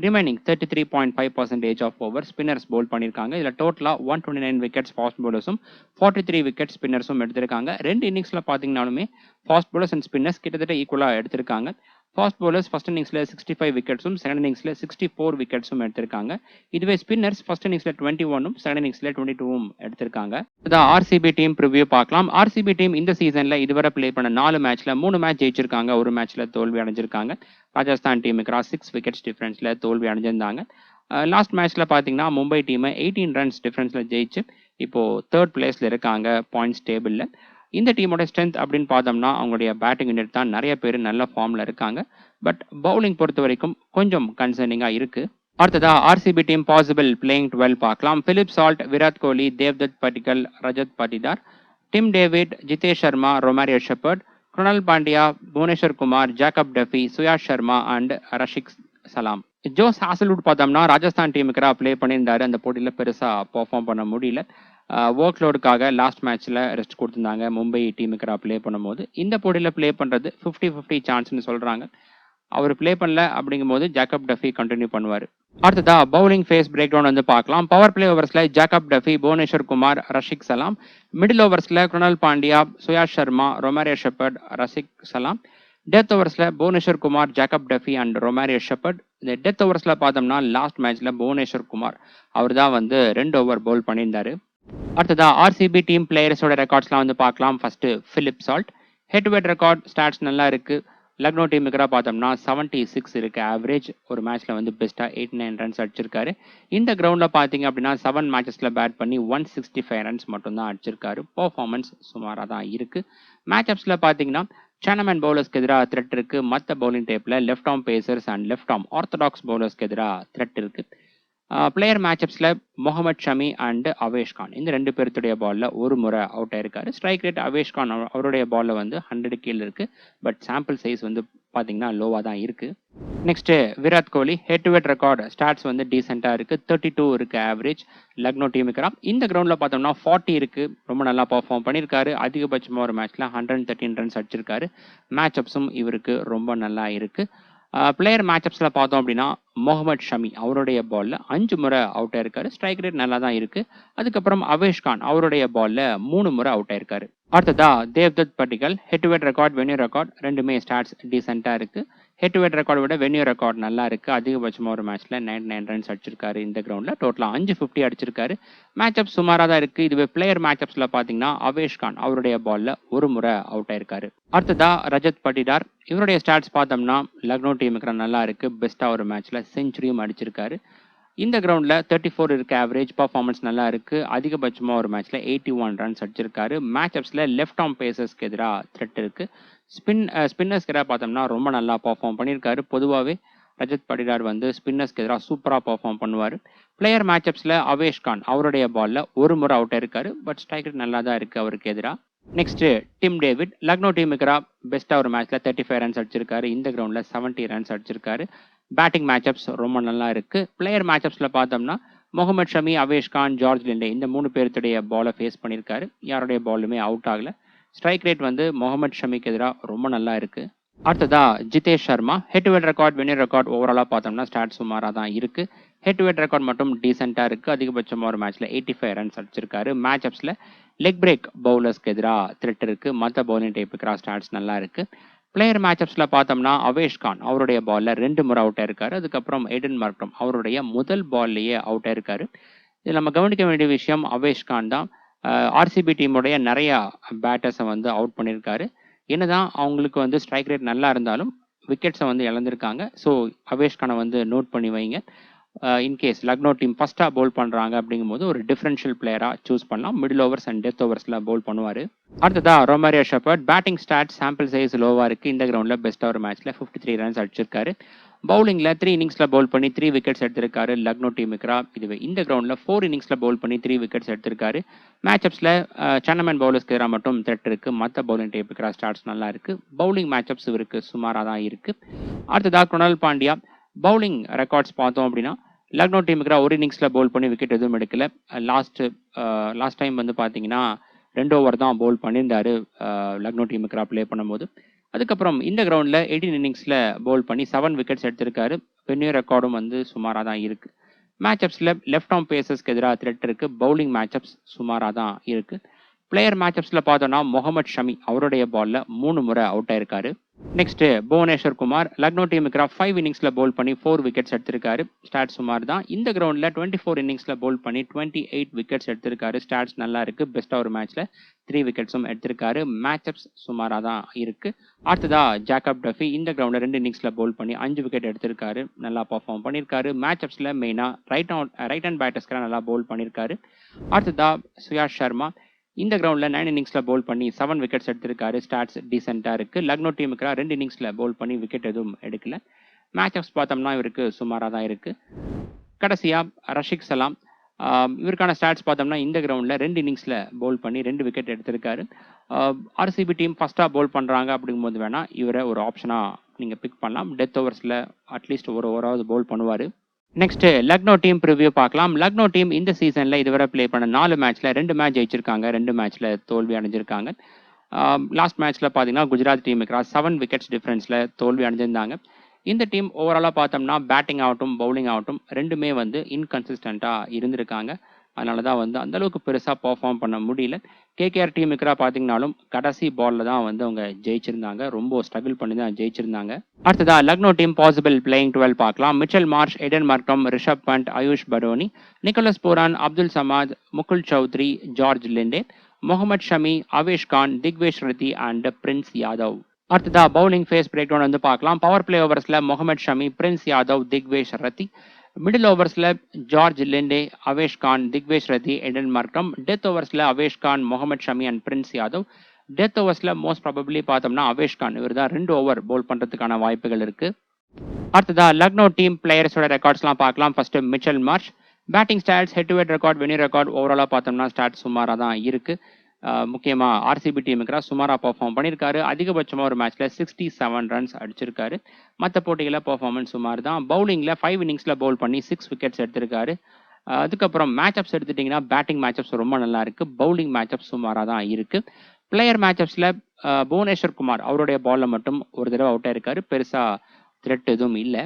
Remaining 33.5% of over spinners bowl பண்ணியிருக்காங்க. இதில் டோட்டலாக 129 விக்கெட்ஸ் ஃபாஸ்ட் பவுலர்ஸும் 43 விக்கெட் ஸ்பின்னர்ஸும் எடுத்திருக்காங்க. 2 இன்னிங்ஸில் பார்த்தீங்கன்னாலுமே ஃபாஸ்ட் பவுலர்ஸ் அண்ட் ஸ்பின்னர்ஸ் கிட்டத்தட்ட ஈக்குவலாக எடுத்திருக்காங்க. ஃபாஸ்ட் பவுலர்ஸ் ஃபர்ஸ்ட் இன்னிங்ஸில் 65 விக்கெட்ஸும் செகண்ட் இன்னிங்ஸில் 64 விக்கெட்ஸும் எடுத்திருக்காங்க. இதுவே ஸ்பின்னர்ஸ் ஃபர்ஸ்ட் இன்னிங்ஸில் 21ம் செகண்ட் இன்னிங்ஸில் 22ம் எடுத்திருக்காங்க. அதான் ஆர்சிபி டீம் ப்ரிவியூ பார்க்கலாம். ஆர்சிபி டீம் இந்த சீசனில் இதுவரை பிளே பண்ண 4 மேட்ச்சில் 3 மேட்ச் ஜெயிச்சிருக்காங்க, ஒரு மேட்ச்சில் தோல்வி அடைஞ்சிருக்காங்க. ராஜஸ்தான் டீமுக்கு 6 விக்கெட்ஸ் டிஃபரன்ஸில் தோல்வி அடைஞ்சிருந்தாங்க. லாஸ்ட் மேட்ச்சில் பார்த்தீங்கன்னா மும்பை டீமை 18 ரன்ஸ் டிஃபரன்ஸில் ஜெயிச்சு இப்போது 3rd பிளேஸில் இருக்காங்க பாயிண்ட்ஸ் டேபிளில். இந்த டீமோட ஸ்ட்ரென்த் அப்படின்னு பார்த்தோம்னா அவங்களுடைய பேட்டிங் யூனிட் தான். நிறைய பேர் நல்ல ஃபார்மில் இருக்காங்க. பட் பவுலிங் பொறுத்த வரைக்கும் கொஞ்சம் கன்சர்னிங்காக இருக்குது. அடுத்ததா ஆர்சிபி டீம் பாசிபிள் பிளேயிங் 12 பார்க்கலாம். Phil Salt, Virat Kohli, Devdutt Padikkal, Rajat Patidar, Tim David, Jitesh Sharma, Romario Shepherd, Krunal Pandya, Bhuvneshwar Kumar, Jacob Duffy, Suyash Sharma and Rasikh Salam. Josh Hazlewood பார்த்தோம்னா ராஜஸ்தான் டீமுக்கு ப்ளே பண்ணியிருந்தாரு. அந்த போட்டியில் பெருசாக பர்ஃபார்ம் பண்ண முடியல. ஒர்க் லோடுக்காக லாஸ்ட் மேட்ச்சில் ரெஸ்ட் கொடுத்துருந்தாங்க மும்பை டீமுக்கு ப்ளே பண்ணும்போது. இந்த போட்டியில் ப்ளே பண்ணுறது 50-50 சான்ஸ்னு சொல்கிறாங்க. அவர் ப்ளே பண்ணல அப்படிங்கும்போது ஜேக்கப் டஃபி கண்டினியூ பண்ணுவார். அடுத்ததா பவுலிங் ஃபேஸ் பிரேக் டவுன் வந்து பார்க்கலாம். பவர் பிளே ஓவர்ஸில் Jacob Duffy, Bhuvneshwar Kumar, Rasikh Salam. Middle ஓவர்ஸில் Krunal Pandya, Suyash Sharma, Romario Shepherd, Rasikh Salam. Death ஓவர்ஸில் Bhuvneshwar Kumar, Jacob Duffy and Romario Shepherd. இந்த டெத் ஓவர்ஸில் பார்த்தோம்னா லாஸ்ட் மேட்ச்சில் புவனேஸ்வர் குமார் அவர் தான் வந்து 2 ஓவர் பவுல் பண்ணியிருந்தாரு. அடுத்ததா ஆர்சிபி டீம் பிளேயர்ஸோட ரெக்கார்ட்ஸ்லாம் வந்து பார்க்கலாம். First Philip Salt. Head to head record stats நல்லா இருக்கு. லக்னோ டீமுக்கு பார்த்தோம்னா 76 இருக்கு ஆவரேஜ். ஒரு மேட்ச்ல வந்து பெஸ்டா 89 ரன்ஸ் அடிச்சிருக்காரு. இந்த கிரவுண்ட்ல பாத்தீங்க அப்படின்னா 7 மேட்சஸ்ல பேட் பண்ணி 165 ரன்ஸ் மட்டும் தான் அடிச்சிருக்காரு. பெர்ஃபார்மன்ஸ் சுமாரா தான் இருக்கு. மேட்ச் அப்ஸ்ல பாத்தீங்கன்னா சேனமேன் பவுலர்ஸ்க்கு எதிராக த்ரெட் இருக்கு. மற்ற பவுலிங் டேப்ல left arm pacers and left arm orthodox பவுலர்ஸ்க்கு எதிராக த்ரெட் இருக்கு. பிளேயர் மேட்சப்ஸில் முகமது ஷமி அண்ட் அவேஷ் கான் இந்த 2 பேருடைய பாலில் ஒரு முறை அவுட் ஆயிருக்காரு. ஸ்ட்ரைக் ரேட் அவேஷ் கான் அவருடைய பாலில் வந்து 100 கீழே இருக்குது. பட் சாம்பிள் சைஸ் வந்து பார்த்தீங்கன்னா லோவாக தான் இருக்குது. Next Virat Kohli head to head record stats வந்து டீசெண்டாக இருக்குது. 32 இருக்குது ஆவரேஜ் லக்னோ டீமுக்கு. இந்த கிரவுண்டில் பார்த்தோம்னா 40 இருக்குது. ரொம்ப நல்லா பர்ஃபார்ம் பண்ணியிருக்காரு. அதிகபட்சமாக ஒரு மேட்ச்சில் 113 ரன்ஸ் அடிச்சிருக்காரு. மேட்ச் அப்ஸும் இவருக்கு ரொம்ப நல்லா இருக்குது. பிளேயர் மேட்சப்ஸில் பார்த்தோம் அப்படின்னா முகமது ஷமி அவருடைய பாலில் 5 முறை அவுட் ஆயிருக்காரு. ஸ்ட்ரைக் ரேட் நல்லா தான் இருக்குது. அதுக்கப்புறம் அவேஷ் கான் அவருடைய பாலில் 3 முறை அவுட் ஆயிருக்காரு. அடுத்ததா Devdutt Padikkal head to head record venue record ரெண்டுமே ஸ்டாட்ஸ் டீசெண்டாக இருக்குது. ஹெட் டு ஹெட் ரெக்கார்டை விட வென்யூ ரெக்கார்ட் நல்லா இருக்குது. அதிகபட்சமாக ஒரு மேட்ச்சில் 99 ரன்ஸ் அடிச்சிருக்காரு. இந்த கிரவுண்டில் டோட்டலாக 550 அடிச்சிருக்காரு. மேட்சப் சுமாராக தான் இருக்குது. இதுவே பிளேயர் மேட்சப்ஸில் பார்த்தீங்கன்னா அவேஷ் கான் அவருடைய பாலில் 1 முறை அவுட் ஆயிருக்காரு. அடுத்ததா ரஜத் பட்டிடார் இவருடைய ஸ்டாட்ஸ் பார்த்தோம்னா லக்னோ டீமுக்கு நல்லா இருக்குது. பெஸ்ட்டாக ஒரு மேட்ச்சில் செஞ்சுரியும் அடிச்சிருக்காரு. இந்த கிரவுண்டில் 34 இருக்க ஆவரேஜ் பர்ஃபார்மன்ஸ் நல்லா இருக்குது. அதிகபட்சமாக ஒரு மேட்ச்சில் 81 ரன்ஸ் அடிச்சிருக்காரு. மேட்சப்ஸில் லெஃப்ட் ஆர்ம் பேசர்ஸ்க்கு எதிராக த்ரெட் இருக்குது. ஸ்பின்னர்ஸ்க்கு எதிராக பார்த்தோம்னா ரொம்ப நல்லா பர்ஃபார்ம் பண்ணியிருக்காரு. பொதுவாகவே ரஜத் படிடார் வந்து ஸ்பின்னர்ஸ்க்கு எதிராக சூப்பராக பர்ஃபார்ம் பண்ணுவார். பிளேயர் மேட்சப்ஸில் அவேஷ் கான் அவருடைய பாலில் 1 முறை அவுட் ஆயிருக்காரு. பட் ஸ்ட்ரைக் ரேட் நல்லா தான் இருக்குது அவருக்கு எதிராக. நெக்ஸ்ட் டிம் டேவிட் லக்னோ டீமுக்கு பெஸ்ட்டாக ஒரு மேட்ச்சில் 35 ரன்ஸ் அடிச்சிருக்காரு. இந்த கிரவுண்டில் 70 ரன்ஸ் அடிச்சிருக்காரு. பேட்டிங் மேட்சப்ஸ் ரொம்ப நல்லா இருக்குது. பிளேயர் மேட்சப்ஸில் பார்த்தோம்னா முகமது ஷமி, அவேஷ் கான், ஜார்ஜ் லிண்டே இந்த 3 பேருடைய பாலை ஃபேஸ் பண்ணியிருக்காரு. யாருடைய பாலுமே அவுட் ஆகலை. ஸ்ட்ரைக் ரேட் வந்து முகமது ஷமிக்கு எதிராக ரொம்ப நல்லா இருக்குது. அடுத்ததா Jitesh Sharma head to head record venue record ஓவராலாக பார்த்தோம்னா ஸ்டாட் சுமாராக தான் இருக்குது. ஹெட் டு ஹெட் ரெக்கார்ட் மட்டும் டீசெண்டாக இருக்குது. அதிகபட்சமாக ஒரு மேட்ச்சில் 85 ரன்ஸ் அடிச்சிருக்காரு. மேட்சப்ஸில் லெக் பிரேக் பவுலர்ஸ்க்கு எதிராக த்ரெட் இருக்குது. மற்ற பவுலிங் டைப்புக்கு ஸ்டாட்ஸ் நல்லா இருக்குது. பிளேயர் மேட்சப்ஸில் பார்த்தோம்னா அவேஷ் கான் அவருடைய பாலில் 2 முறை அவுட் ஆயிருக்காரு. அதுக்கப்புறம் எய்டன் மார்க்ரம் அவருடைய முதல் பால்லையே அவுட் ஆயிருக்காரு. இதில் நம்ம கவனிக்க வேண்டிய விஷயம் அவேஷ் கான் தான் ஆர்சிபி டீமுடைய நிறையா பேட்டர்ஸை வந்து அவுட் பண்ணியிருக்காரு. என்னதான் அவங்களுக்கு வந்து ஸ்ட்ரைக் ரேட் நல்லா இருந்தாலும் விக்கெட்ஸை வந்து இழந்திருக்காங்க. ஸோ அவேஷ் கானை வந்து நோட் பண்ணி வைங்க. இன்கேஸ் லக்னோ டீம் ஃபஸ்ட்டாக பவுல் பண்ணுறாங்க அப்படிங்கும்போது ஒரு டிஃபரன்ஷியல் பிளேயராக சூஸ் பண்ணலாம். மிடில் ஓவர்ஸ் அண்ட் டெத் ஓவர்ஸில் பவுல் பண்ணுவார். அடுத்ததா Romario Shepherd batting stat sample size லோவாக இருக்குது. இந்த கிரவுண்டில் பெஸ்ட்டாக ஒரு மேட்ச்சில் 53 ரன்ஸ் அடிச்சிருக்காரு. பவுலிங்கில் 3 இன்னிங்ஸில் பவுல் பண்ணி 3 விக்கெட்ஸ் எடுத்திருக்காரு லக்னோ டீமுக்கு. இதுவே இந்த கிரவுண்டில் 4 இன்னிங்ஸில் பவுல் பண்ணி 3 விக்கெட்ஸ் எடுத்திருக்காரு. மேட்சப்ஸில் சன்னமேன் பவுலர்ஸ்க்கு எதிராக மட்டும் த்ரெட் இருக்குது. மற்ற பவுலிங் டைப்புக்கு ஸ்டாட்ஸ் நல்லா இருக்குது. பவுலிங் மேட்சப்ஸ் இவருக்கு சுமாராக தான் இருக்குது. அடுத்ததா குணால் பாண்டியா பவுலிங் ரெக்கார்ட்ஸ் பார்த்தோம் அப்படின்னா லக்னோ டீமுக்கு ஒரு இன்னிங்ஸில் பவுல் பண்ணி விக்கெட் எதுவும் எடுக்கல. லாஸ்ட் டைம் வந்து பார்த்தீங்கன்னா 2 ஓவர் தான் பவுல் பண்ணியிருந்தாரு லக்னோ டீமுக்கு ப்ளே பண்ணும்போது. அதுக்கப்புறம் இந்த கிரவுண்டில் 18 இன்னிங்ஸில் பவுல் பண்ணி 7 விக்கெட்ஸ் எடுத்திருக்காரு. வென்யூ ரெக்கார்டும் வந்து சுமாராக தான் இருக்குது. மேட்சப்ஸில் லெஃப்ட் ஆர்ம் பேசர்ஸ்க்கு எதிராக த்ரெட் இருக்குது. பவுலிங் மேட்சப்ஸ் சுமாராக தான் இருக்குது. பிளேயர் மேட்சப்ஸில் பார்த்தோன்னா முகமது ஷமி அவருடைய பாலில் 3 முறை அவுட் ஆயிருக்காரு. நெக்ஸ்ட் புவனேஸ்வர் குமார் லக்னோ டீமுக்கு 5 இன்னிங்ஸில் பவுல் பண்ணி 4 விக்கெட்ஸ் எடுத்திருக்காரு. ஸ்டாட் சுமார் தான். இந்த கிரவுண்டில் 24 இன்னிங்ஸில் பவுல் பண்ணி 28 விக்கெட்ஸ் எடுத்திருக்காரு. ஸ்டாட்ஸ் நல்லா இருக்குது. பெஸ்ட்டாக ஒரு மேட்ச்சில் 3 விக்கெட்ஸும் எடுத்திருக்காரு. மேட்சப்ஸ் சுமாராக தான் இருக்குது. அடுத்ததா ஜாக்கப் டஃபி இந்த கிரவுண்டில் 2 இன்னிங்ஸில் பவுல் பண்ணி 5 விக்கெட் எடுத்திருக்காரு. நல்லா பர்ஃபார்ம் பண்ணியிருக்காரு. மேட்சப்ஸில் மெயினாக ரைட் ஹேண்ட் பேட்டர்ஸ்க்கு நல்லா பவுல் பண்ணியிருக்காரு. அடுத்ததா சுயாஷ் சர்மா இந்த கிரவுண்டில் 9 இன்னிங்ஸில் பவுல் பண்ணி 7 விக்கெட்ஸ் எடுத்திருக்காரு. ஸ்டாட்ஸ் டீசெண்டாக இருக்குது. லக்னோ டீமுக்கு 2 இன்னிங்ஸில் பவுல் பண்ணி விக்கெட் எதுவும் எடுக்கல. மேட்சப்ஸ் பார்த்தோம்னா இவருக்கு சுமாராக தான் இருக்குது. கடைசியாக ரஷிக் சலாம் இவருக்கான ஸ்டாட்ஸ் பார்த்தோம்னா இந்த கிரவுண்டில் 2 இன்னிங்ஸில் பவுல் பண்ணி 2 விக்கெட் எடுத்திருக்காரு. ஆர்சிபி டீம் ஃபஸ்ட்டாக பவுல் பண்ணுறாங்க அப்படிங்கும்போது வேணால் இவரை ஒரு ஆப்ஷனாக நீங்கள் பிக் பண்ணலாம். டெத் ஓவர்ஸில் அட்லீஸ்ட் ஒரு ஓவராவது பவுல் பண்ணுவார். நெக்ஸ்ட் லக்னோ டீம் ப்ரிவியூ பார்க்கலாம். லக்னோ டீம் இந்த சீசனில் இதுவரை ப்ளே பண்ண 4 மேட்ச்சில் 2 மேட்ச் ஜெயிச்சிருக்காங்க. 2 மேட்ச்சில் தோல்வி அடைஞ்சிருக்காங்க. லாஸ்ட் மேட்ச்சில் பார்த்தீங்கன்னா குஜராத் டீமுக்கு 7 விக்கெட்ஸ் டிஃப்ரென்ஸில் தோல்வி அடைஞ்சிருந்தாங்க. இந்த டீம் ஓவராலாக பார்த்தோம்னா பேட்டிங் ஆகட்டும் பவுலிங் ஆகட்டும் ரெண்டுமே வந்து இன்கன்சிஸ்டண்ட்டாக இருந்திருக்காங்க. அதனால தான் வந்து அந்தளவுக்கு பெருசாக பர்ஃபார்ம் பண்ண முடியல. கேகேஆர் டீமுக்கு பார்த்தீங்கன்னாலும் கடைசி பாலில் தான் வந்து அவங்க ஜெயிச்சிருந்தாங்க. ரொம்ப ஸ்ட்ரகிள் பண்ணி தான் ஜெயிச்சிருந்தாங்க. அடுத்ததா லக்னோ டீம் பாசிபிள் பிளேயிங் 12 பார்க்கலாம். Mitchell Marsh, Aiden Markram, Rishabh Pant, Ayush Badoni, Nicholas Pooran, Abdul Samad, Mukul Choudhary, George Linde, Mohammed Shami, Avesh Khan, Digvesh Rathi and Prince Yadav. அடுத்ததா பவுலிங் ஃபேஸ் பிரேக் டவுன் வந்து பார்க்கலாம். பவர் பிளே ஓவர்ஸில் முகமது ஷமி, பிரின்ஸ் யாதவ், திக்வேஷ் ரத்தி. மிடில் ஓவர்ஸில் George Linde, Avesh Khan, Digvesh Rathi, Aiden Markram. Death ஓவர்ஸில் அவேஷ் கான், முகமது ஷமி அண்ட் பிரின்ஸ் யாதவ். டெத் ஓவர்ஸில் மோஸ்ட் ப்ராபப்ளி பார்த்தோம்னா அவேஷ் கான் இவர் தான் 2 ஓவர் பவுல் பண்ணுறதுக்கான வாய்ப்புகள் இருக்குது. அடுத்ததா லக்னோ டீம் பிளேயர்ஸோட ரெக்கார்ட்ஸ்லாம் பார்க்கலாம். First Mitchell Marsh batting stats head to head record venue record ஓவராலாக பார்த்தோம்னா ஸ்டாட் சுமாராக தான் இருக்குது. முக்கியமா ஆர்சிபி டீமுக்கு சுமாரா பெர்ஃபார்ம் பண்ணியிருக்காரு. அதிகபட்சமா ஒரு மேட்ச்ல 67 ரன்ஸ் அடிச்சிருக்காரு. மத்த போட்டிகள்ல பெர்ஃபார்மன்ஸ் சுமார் தான். பவுலிங்ல 5 இன்னிங்ஸ்ல பவுல் பண்ணி 6 விக்கெட்ஸ் எடுத்திருக்காரு. அதுக்கப்புறம் மேட்சப்ஸ் எடுத்துட்டீங்கன்னா பேட்டிங் மேட்சப்ஸ் ரொம்ப நல்லா இருக்கு. பவுலிங் மேட்சப்ஸ் சுமாரா தான் இருக்கு. பிளேயர் மேட்சப்ஸ்ல புவனேஸ்வர் குமார் அவருடைய பால்ல மட்டும் ஒரு தடவை அவுட் ஆயிருக்காரு. பெருசா த்ரெட் எதுவும் இல்லை.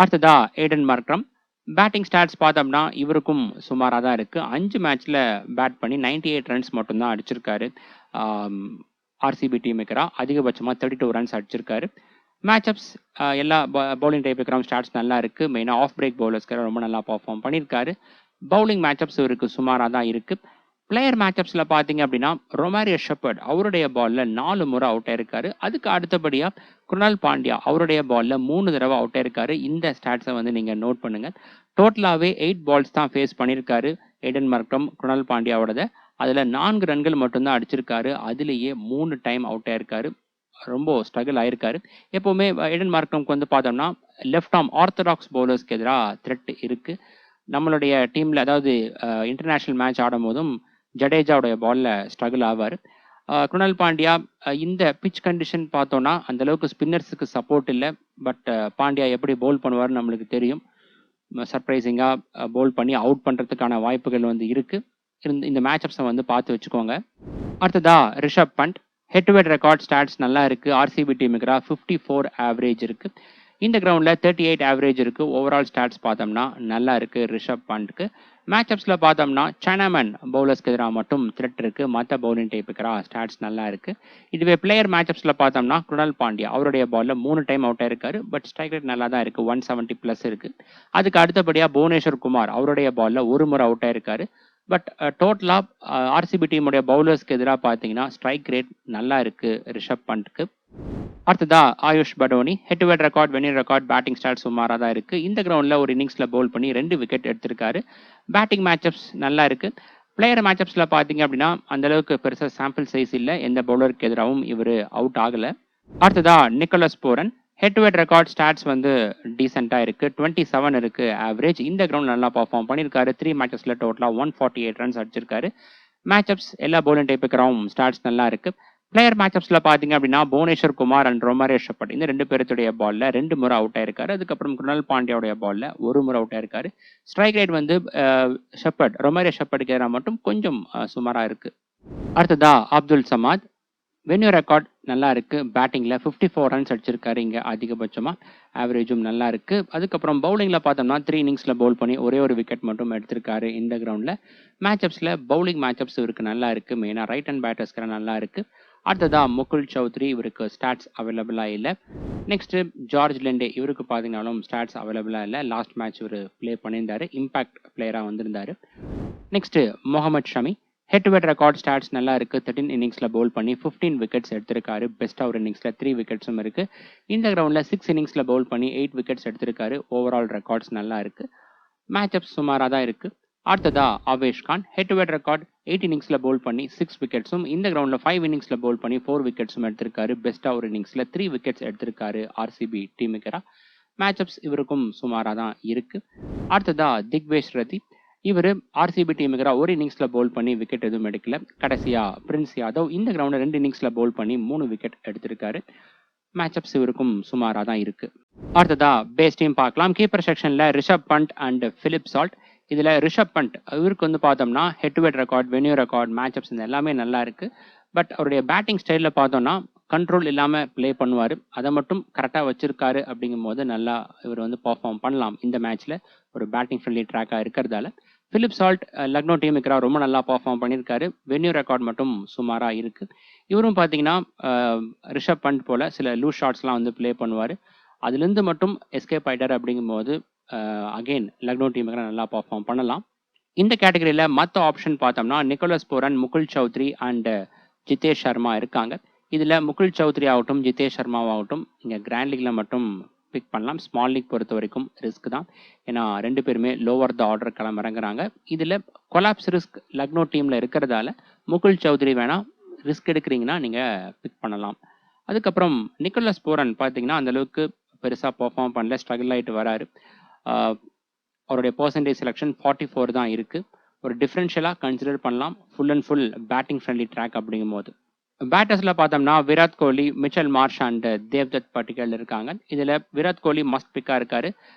அடுத்ததா ஏடன் மார்க்ரம். பேட்டிங் ஸ்டாட்ஸ் பார்த்தோம்னா இவருக்கும் சுமாராக தான் இருக்கு. 5 மேட்ச்ல பேட் பண்ணி 98 ரன்ஸ் மட்டும்தான் அடிச்சிருக்காரு. ஆர்சிபி டீமுக்கு அதிகபட்சமாக 32 ரன்ஸ் அடிச்சிருக்காரு. மேட்சப்ஸ் எல்லா பவுலிங் டைப்புக்கு ஸ்டாட்ஸ் நல்லா இருக்கு. மெயினாக ஆஃப் பிரேக் பவுலர்ஸ்க்கு ரொம்ப நல்லா பர்ஃபார்ம் பண்ணியிருக்காரு. பவுலிங் மேட்சப்ஸ் இவருக்கு சுமாராக தான் இருக்கு. பிளேயர் மேட்சப்ஸ்ல பார்த்தீங்க அப்படின்னா ரொமாரியோ ஷெப்பர்ட் அவருடைய பால்ல 4 முறை அவுட் ஆயிருக்காரு. அதுக்கு அடுத்தபடியா குருணால் பாண்டியா அவருடைய பால்ல 3 தடவை அவுட் ஆயிருக்காரு. இந்த ஸ்டாட்ஸை வந்து நீங்க நோட் பண்ணுங்க. டோட்டலாவே 8 பால்ஸ் தான் ஃபேஸ் பண்ணியிருக்காரு ஏடன் மார்க்ரம் குருணால் பாண்டியாவோடத. அதுல 4 ரன்கள் மட்டும்தான் அடிச்சிருக்காரு. அதுலேயே 3 டைம் அவுட் ஆயிருக்காரு. ரொம்ப ஸ்ட்ரகிள் ஆயிருக்காரு. எப்பவுமே ஏடன் மார்க்ரம்க்கு வந்து பார்த்தோம்னா லெஃப்ட் ஆர்ம் ஆர்த்தடாக்ஸ் பவுலர்ஸ்க்கு எதிராக த்ரெட் இருக்கு. நம்மளுடைய டீம்ல அதாவது இன்டர்நேஷனல் மேட்ச் ஆடும் போதும் ஜடேஜாவுடைய பால்ல ஸ்ட்ரகிள் ஆவார். குருணால் பாண்டியா இந்த பிச் கண்டிஷன் பார்த்தோன்னா அந்த அளவுக்கு ஸ்பின்னர்ஸுக்கு சப்போர்ட் இல்லை. பட் பாண்டியா எப்படி பவுல் பண்ணுவார்னு நம்மளுக்கு தெரியும். சர்ப்ரைசிங்காக பவுல் பண்ணி அவுட் பண்ணுறதுக்கான வாய்ப்புகள் வந்து இருக்கு. இந்த மேட்சப்ஸை வந்து பார்த்து வச்சுக்கோங்க. அடுத்ததா Rishabh Pant. Head to head record stats நல்லா இருக்கு. ஆர்சிபி டீமுக்கு 54 ஆவரேஜ் இருக்கு. இந்த கிரவுண்டில் 38 ஆவரேஜ் இருக்கு. ஓவரால் ஸ்டாட்ஸ் பார்த்தோம்னா நல்லா இருக்கு ரிஷப் பண்ட்க்கு. மேட்சப்ஸில் பார்த்தோம்னா சைனாமேன் பவுலர்ஸ்க்கு எதிராக மட்டும் த்ரெட் இருக்கு. மற்ற பவுலிங் டைப்புக்கு ஸ்டாட்ஸ் நல்லா இருக்கு. இதுவே பிளேயர் மேட்சப்ஸில் பார்த்தோம்னா குருணால் பாண்டியா அவருடைய பால்ல 3 டைம் அவுட் ஆயிருக்காரு. பட் ஸ்ட்ரைக் ரேட் நல்லா தான் இருக்கு. 170 பிளஸ் இருக்கு. அதுக்கு அடுத்தபடியாக புவனேஸ்வர் குமார் அவருடைய பால்ல ஒரு முறை அவுட் ஆயிருக்காரு. பட் டோட்டலா ஆர்சிபி டீமுடைய பவுலர்ஸ்க்கு எதிராக பார்த்தீங்கன்னா ஸ்ட்ரைக் ரேட் நல்லா இருக்கு ரிஷப் பண்ட்க்கு. அடுத்ததா Ayush Badoni. Head to head record venue record batting stat சுமாராக தான் இருக்கு. இந்த கிரவுண்ட்ல ஒரு இன்னிங்ஸ்ல பவுல் பண்ணி 2 விக்கெட் எடுத்திருக்காரு. பேட்டிங் மேட்சப்ஸ் நல்லா இருக்கு. பிளேயர் மேட்சப்ஸ்ல பார்த்தீங்க அப்படின்னா அந்த அளவுக்கு பெருசா சாம்பிள் சைஸ் இல்லை. எந்த பவுலருக்கு எதிராகவும் இவர் அவுட் ஆகல. அடுத்ததா Nicholas Pooran. Head to head record stats வந்து டீசெண்டா இருக்கு. 27 இருக்கு ஆவரேஜ். இந்த கிரவுண்ட் நல்லா பர்ஃபார்ம் பண்ணியிருக்காரு. 3 மேட்சஸ்ல டோட்டலா 148 ரன்ஸ் அடிச்சிருக்காரு. மேட்சப்ஸ் எல்லா பவுலிங் டைப்புக்கும் ஸ்டாட்ஸ் நல்லா இருக்கு. பிளேயர் மேட்சப்ஸ்ல பாத்தீங்க அப்படின்னா Bhuvneshwar Kumar and Romario Shepherd இந்த 2 பேருடைய பால்ல 2 முறை அவுட் ஆயிருக்காரு. அதுக்கப்புறம் குருணால் பாண்டியாவுடைய பால்ல ஒரு முறை அவுட் ஆயிருக்காரு. ஸ்ட்ரைக் ரேட் வந்து ஷெப்பர்ட் ரொமாரியோ ஷெப்பர்டுக்கு எதிராக மட்டும் கொஞ்சம் சுமாரா இருக்கு. அடுத்ததா அப்துல் சமாத். வென்யூ ரெக்கார்ட் நல்லா இருக்கு. பேட்டிங்ல 54 ரன்ஸ் அடிச்சிருக்காரு. இங்க அதிகபட்சமா ஆவரேஜும் நல்லா இருக்கு. அதுக்கப்புறம் பவுலிங்ல பார்த்தோம்னா 3 இன்னிங்ஸ்ல பவுல் பண்ணி ஒரே ஒரு விக்கெட் மட்டும் எடுத்திருக்காரு இந்த கிரவுண்ட்ல. மேட்சப்ஸ்ல பவுலிங் மேட்சப்ஸ் இவருக்கு நல்லா இருக்கு. மெயினா ரைட் ஹேண்ட் பேட்டர்ஸ்க்கு நல்லா இருக்கு. அடுத்ததா முகுல் சௌத்ரி. இவருக்கு ஸ்டாட்ஸ் அவைலபிளா இல்லை. Next George Linde. இவருக்கு பார்த்தீங்கன்னாலும் ஸ்டாட்ஸ் அவைலபிளா இல்லை. லாஸ்ட் மேட்ச் இவர் பிளே பண்ணியிருந்தாரு. இம்பாக்ட் பிளேயரா வந்திருந்தாரு. Next Mohammed Shami. Head to head record stats நல்லா இருக்கு. 13 இன்னிங்ஸ்ல பவுல் பண்ணி 15 விக்கெட்ஸ் எடுத்திருக்காரு. பெஸ்ட் ஓவர் இன்னிங்ஸ்ல 3 விக்கெட்ஸும் இருக்கு. இந்த கிரவுண்ட்ல 6 இன்னிங்ஸ்ல பவுல் பண்ணி 8 விக்கெட்ஸ் எடுத்திருக்காரு. ஓவரால் ரெக்கார்ட்ஸ் நல்லா இருக்கு. மேட்சப்ஸ் சுமாரா தான் இருக்கு. அடுத்ததா Avesh Khan. Head to head record 8 இன்னிங்ஸ்ல பவுல் பண்ணி 6 விக்கெட்ஸும் இந்த கிரவுண்ட்ல 5 இன்னிங்ஸ்ல பவுல் பண்ணி 4 விக்கெட்ஸும் எடுத்திருக்காரு. பெஸ்ட் ஓவர் இன்னிங்ஸ்ல 3 விக்கெட்ஸ் எடுத்திருக்காரு ஆர்சிபி டீமுக்கு. மேட்சப்ஸ் இவருக்கும் சுமாரா தான் இருக்கு. அடுத்ததா திக்வேஷ் ரதி. இவர் ஆர்சிபி டீமுக்கு ஒரு இன்னிங்ஸ்ல பவுல் பண்ணி விக்கெட் எதுவும் எடுக்கல. கடைசியா பிரின்ஸ் யாதவ். இந்த கிரவுண்ட்ல 2 இன்னிங்ஸ்ல பவுல் பண்ணி 3 விக்கெட் எடுத்திருக்காரு. மேட்சப்ஸ் இவருக்கும் சுமாரா தான் இருக்கு. அடுத்ததா பேஸ் டீம் பார்க்கலாம். கீப்பர் செக்ஷன்ல Rishabh Pant and Philip Salt. இதுல ரிஷப் பண்ட் இவருக்கு வந்து பார்த்தோம்னா head to head record venue record matchups இந்த எல்லாமே நல்லா இருக்கு. பட் அவருடைய பேட்டிங் ஸ்டைல்ல பார்த்தோம்னா கண்ட்ரோல் இல்லாம பிளே பண்ணுவாரு. அதை மட்டும் கரெக்டா வச்சிருக்காரு. அப்படிங்கும் போது நல்லா இவர் வந்து பர்ஃபார்ம் பண்ணலாம் இந்த மேட்ச்ல. ஒரு பேட்டிங் ஃப்ரெண்ட்லி ட்ராக்கா இருக்கிறதால. பிலிப் சால்ட் லக்னோ டீமுக்கு ரொம்ப நல்லா பர்ஃபார்ம் பண்ணியிருக்காரு. வென்யூ ரெக்கார்ட் மட்டும் சுமாரா இருக்கு. இவரும் பார்த்தீங்கன்னா ரிஷப் பண்ட் போல சில லூஸ் ஷாட்ஸ்லாம் வந்து பிளே பண்ணுவார். அதுலேருந்து மட்டும் எஸ்கேப் ஆயிட்டார். அப்படிங்கும் போது அகெயின் லக்னோ டீமுக்கு நல்லா பர்ஃபார்ம் பண்ணலாம். இந்த கேட்டகரியில் மற்ற ஆப்ஷன் பார்த்தோம்னா Nicholas Pooran, Mukul Choudhary and Jitesh Sharma இருக்காங்க. இதில் முகுல் சௌத்ரி ஆகட்டும் ஜிதேஷ் சர்மாவாகட்டும் இங்கே கிராண்ட் லீக்ல மட்டும் பிக் பண்ணலாம். ஸ்மால் லீக் பொறுத்த வரைக்கும் ரிஸ்க் தான். ஏன்னா 2 பேருமே லோவர் த ஆர்டர் இறங்குறாங்க. இதில் கொலாப்ஸ் ரிஸ்க் லக்னோ டீமில் இருக்கிறதால முகுல் சௌத்ரி வேணா ரிஸ்க் எடுக்கிறீங்கன்னா நீங்கள் பிக் பண்ணலாம். அதுக்கப்புறம் நிக்கோலஸ் பூரன் பார்த்தீங்கன்னா அந்தளவுக்கு பெருசாக பர்ஃபார்ம் பண்ணல. ஸ்ட்ரகிள் ஆகிட்டு வராரு. அவருடைய பர்சன்டேஜ் செலெக்ஷன் 44 தான் இருக்கு. ஒரு டிஃபரன்ஷியலாக கன்சிடர் பண்ணலாம். Full and full batting friendly track அப்படிங்கும்போது. பேட்டர்ஸில் பார்த்தோம்னா Virat Kohli, Mitchell Marsh and Devdutt Padikkal இருக்காங்க. இதில் விராட் கோலி மஸ்ட் பிக்காக இருக்காரு.